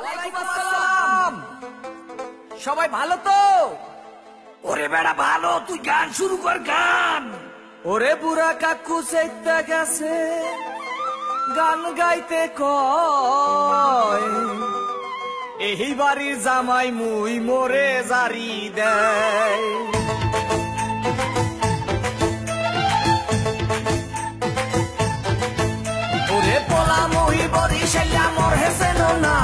ওয়ালাইকুম আসসালাম। সবাই ভালো তো? ওরে বেড়া ভালো, তুই গান শুরু কর গান। ওরে বুড়া কাকু চাইতে গেছে গান গাইতে কয়, এই বাড়ির জামাই মুই মোরে জারি দেয়। ওরে পোলা মুই বরিশাইয়া মোর হেসেন না,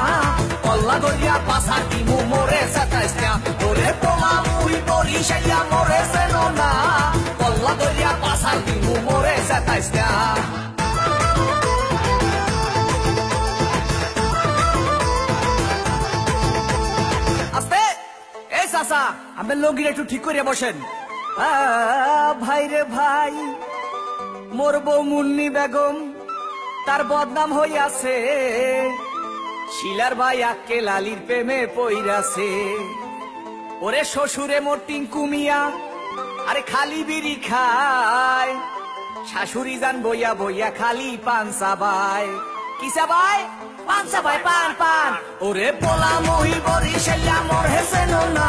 পল্লা গড়িয়া পাশা দিমু মোরে সাতাইস না। ওরে পোলা মুই বরিশাইয়া মোর হেসেন না, পল্লা গড়িয়া পাশা দিমু মোরে সাতাইস না। আস্তে এই চাচা, আমি লঙ্গিটা একটু ঠিক করিয়া বসেন। ভাই রে ভাই, মোর বউ মুন্নি বেগম তার বদনাম হইয়াছে, শিলার ভাই আক্কে লালির প্রেমে পইরাছে। ওরে শ্বশুরে মোর টিঙ্কু মিয়া আরে খালি বিড়ি খায়, শাশুড়ি যান বইয়া বইয়া খালি পান চাবায়। কি চাবায়? পান চাবায়, পান পান। ওরে পোলা মহি বরিশাইয়া মোর হেসেন না,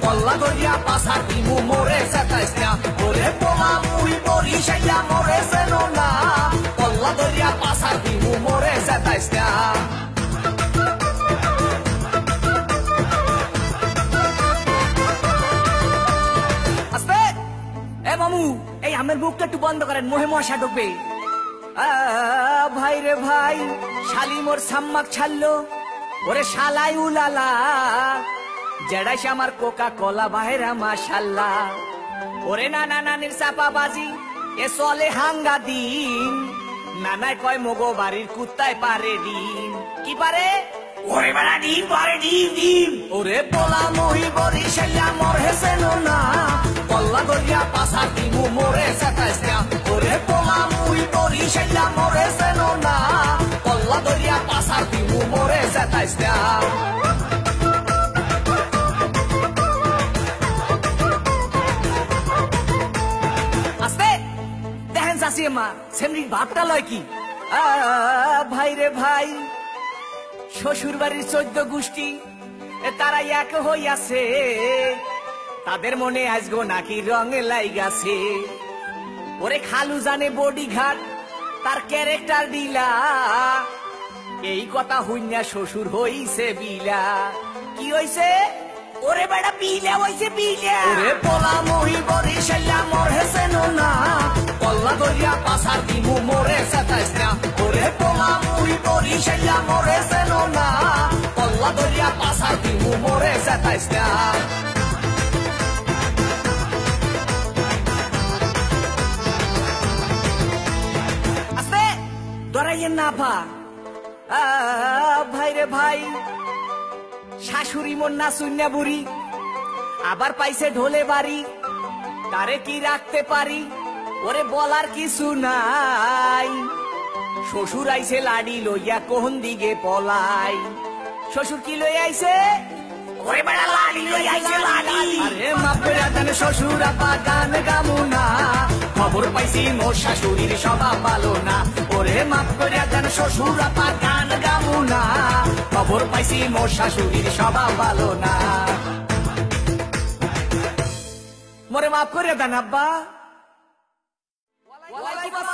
পল্লা গড়িয়া পাশা দিমু মোরে সাতাইস না। ওরে পোলা মহি বরিশাইয়া মোর হেসেন না, পল্লা গড়িয়া পাশা দিমু মোরে সাতাইস না। আস্তে এ মামু, এই আমের মুখটা একটু বন্ধ করেন, মোহে মশা ঢুকবে। ভাই রে ভাই, শালি মোর সাম্মাক ছাড়লো, ওরে শালাই উলালা, জেডাইছে আমার কোকা কোলা বাহেরা মাশাল্লাহ। ওরে নানা নানির চাপা বাজি এ চলে হাঙ্গা দিন, নানায় কয় মগো বাড়ির কুত্তায় পারে ডিম। কি পারে? ওরে বেড়া ডিম পারে, ডিম ডিম। ওরে পোলা মহি বরিশাইয়া মোর হেসেন না, পল্লা গড়িয়া পাশা দিমু মোরে সাতাইস না। ওরে পোলা মহি বরিশাইয়া মোর হেসেন না, পল্লা গড়িয়া পাশা দিমু মোরে সাতাইস না। আস্তে দেখেন চাষি মা সেমরির ভাবটা লয় কি। ভাই রে ভাই, শ্বশুর বাড়ির 14 গোষ্ঠী তারা এক হইয়াছে, তাদের মনে আজগো নাকি রঙে লাইগাছে। ওরে খালু জানে বডি ঘাট তার ক্যারেক্টার দিলা, এই কথা হইনা শ্বশুর হইছে বিলা। কি হইছে? ওরে বেড়া বিলা হইছে বিলা। ওরে পোলা মহি বরিশাইয়া মোর হেসেন না, পল্লা গড়িয়া পাশা দিমু মোরে সাতাইস না। ওরে পোলা মহি বরিশাইয়া মোর হেসেন না, পল্লা গড়িয়া পাশা দিমু মোরে সাতাইস না। আস্তে ধরাইয়েন না পা। ভাই রে ভাই, শাশুড়ি মোর না শূন্য বুড়ি, আবার পাইছে ঢোলে বাড়ি, তারে কি রাখতে পারি? ওরে বলার কিছু নাই, শ্বশুর আইছে লাডি লইয়া কোন দিকে পলাই। শ্বশুর কি লই আইছে? ওরে বেড়া লাডি লই আইছে লাডি। আরে মাপেরা জানে শ্বশুর আপা গান গামু না, খবর পাইছি মোর শাশুড়ির স্বভাব ভালো না। ওরে মাপ করে জানে শ্বশুর আপা গান গামু না, খবর পাইছি মোর শাশুড়ির স্বভাব ভালো না। মোরে মাফ করে দেন আব্বা। ওয়ালাইকুম